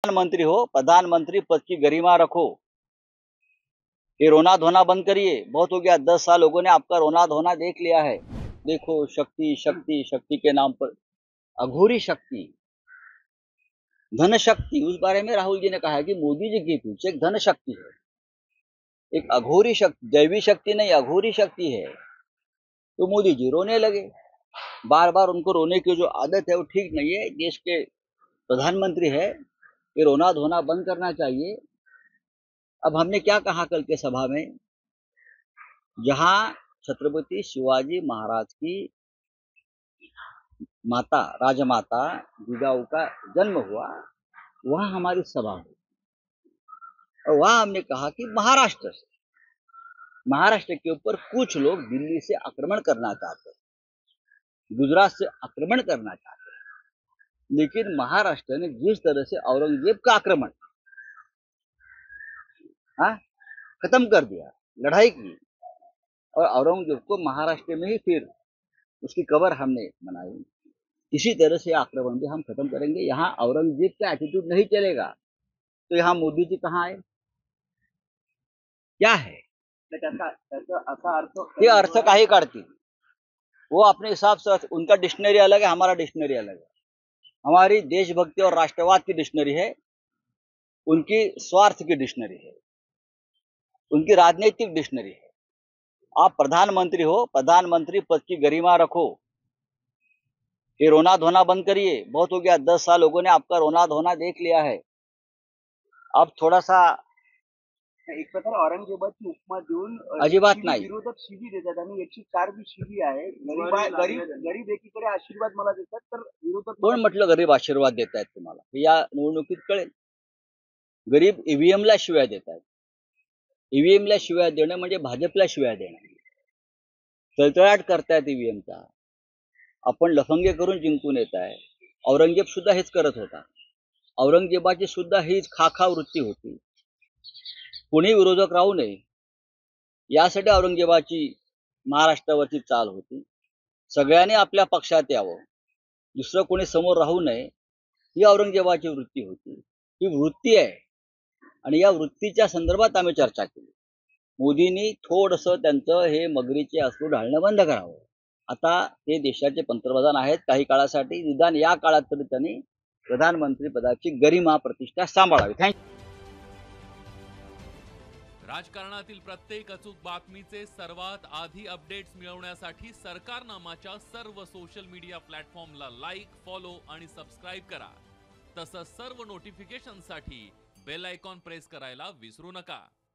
प्रधानमंत्री हो, प्रधानमंत्री पद की गरिमा रखो। ये रोना धोना बंद करिए। बहुत हो गया, 10 साल लोगों ने आपका रोना धोना देख लिया है। देखो शक्ति शक्ति शक्ति के नाम पर अघोरी शक्ति, धन शक्ति। उस बारे में राहुल जी ने कहा है कि मोदी जी के पीछे एक धन शक्ति है, एक अघोरी शक्ति, दैवी शक्ति नहीं अघोरी शक्ति है। तो मोदी जी रोने लगे। बार बार उनको रोने की जो आदत है वो ठीक नहीं है। देश के प्रधानमंत्री है, ये रोना धोना बंद करना चाहिए। अब हमने क्या कहा कल के सभा में, जहां छत्रपति शिवाजी महाराज की माता राजमाता जिजाऊ का जन्म हुआ, वहां हमारी सभा हुई और वहां हमने कहा कि महाराष्ट्र के ऊपर कुछ लोग दिल्ली से आक्रमण करना चाहते हैं, गुजरात से आक्रमण करना चाहते हैं, लेकिन महाराष्ट्र ने जिस तरह से औरंगजेब का आक्रमण खत्म कर दिया, लड़ाई की, और औरंगजेब को महाराष्ट्र में ही फिर उसकी कबर हमने बनाई, इसी तरह से आक्रमण भी हम खत्म करेंगे। यहाँ औरंगजेब का एटीट्यूड नहीं चलेगा। तो यहाँ मोदी जी कहाँ आए, क्या है ये अर्थ काही काढतील। वो अपने हिसाब से, उनका डिक्शनरी अलग है, हमारा डिक्शनरी अलग है। हमारी देशभक्ति और राष्ट्रवाद की डिक्शनरी है, उनकी स्वार्थ की डिक्शनरी है, उनकी राजनीतिक डिक्शनरी है। आप प्रधानमंत्री हो, प्रधानमंत्री पद की गरिमा रखो। ये रोना धोना बंद करिए। बहुत हो गया, 10 साल लोगों ने आपका रोना धोना देख लिया है। अब थोड़ा सा एक प्रकारे औरंगजेबाची उपमा देऊन अजिबात नाही, विरोधक शिवी देतात आणि 104 बी शिवी आहे। गरीब एकीकडे आशीर्वाद मला देतात, तर विरोधक कोण म्हटलं गरीब आशीर्वाद देत आहेत तुम्हाला, या निवडणुकीत कळेल। गरीब ईव्हीएमला शिव्या देत आहेत। ईव्हीएमला शिव्या देणं म्हणजे भाजपला शिव्या देणं, तळतळाट करतायत ईव्हीएमचा। आपण लफंगे करून जिंकून येत आहे। औरंगजेब सुद्धा हेच करत होता, औरंगजेबाची सुद्धा हीच खाखा वृत्ती होती। कोणी विरोधक राहू नये यासाठी औरंगजेबाची महाराष्ट्रावरची चाल होती। सगळ्यांनी आपल्या पक्षात यावं, दुसरं कोणी समोर राहू नये, ही औरंगजेबाची वृत्ती होती। ही वृत्ती आहे आणि या वृत्तीच्या संदर्भात आम्ही चर्चा केली। मोदींनी थोडंसं त्यांचं हे मगरीचे अश्रू ढाळणं बंद करावं। आता ते देशाचे पंतप्रधान आहेत काही काळासाठी, निदान या काळात तरी त्यांनी प्रधानमंत्री पदाची गरिमा प्रतिष्ठा सांभाळावी। थँक्यू। राजकारणातील प्रत्येक अचूक बातमीचे सर्वात आधी अपडेट्स मिळवण्यासाठी सरकारनामाच्या सर्व सोशल मीडिया प्लॅटफॉर्मला लाईक, फॉलो आणि सबस्क्राईब करा। तसंच सर्व नोटिफिकेशनसाठी बेल आयकॉन प्रेस करायला विसरू नका।